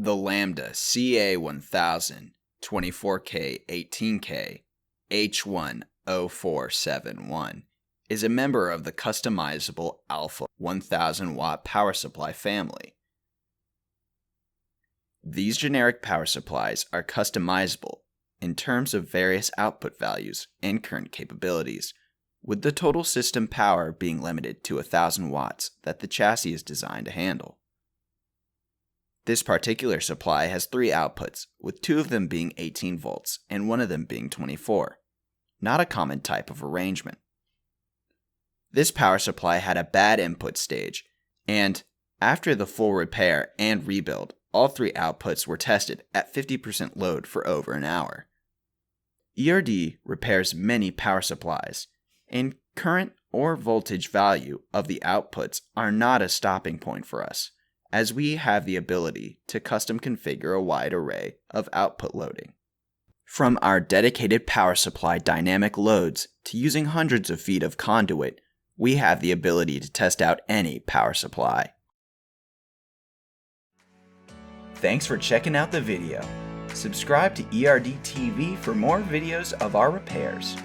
The Lambda CA1000 24K 18K h10471 is a member of the customizable Alpha 1000 watt power supply family. These generic power supplies are customizable in terms of various output values and current capabilities, with the total system power being limited to 1000 watts that the chassis is designed to handle. This particular supply has 3 outputs, with 2 of them being 18 volts and 1 of them being 24, not a common type of arrangement. This power supply had a bad input stage, and after the full repair and rebuild, all 3 outputs were tested at 50% load for over an hour. ERD repairs many power supplies, and current or voltage value of the outputs are not a stopping point for us, as we have the ability to custom configure a wide array of output loading. From our dedicated power supply dynamic loads to using hundreds of feet of conduit, we have the ability to test out any power supply. Thanks for checking out the video. Subscribe to ERD TV for more videos of our repairs.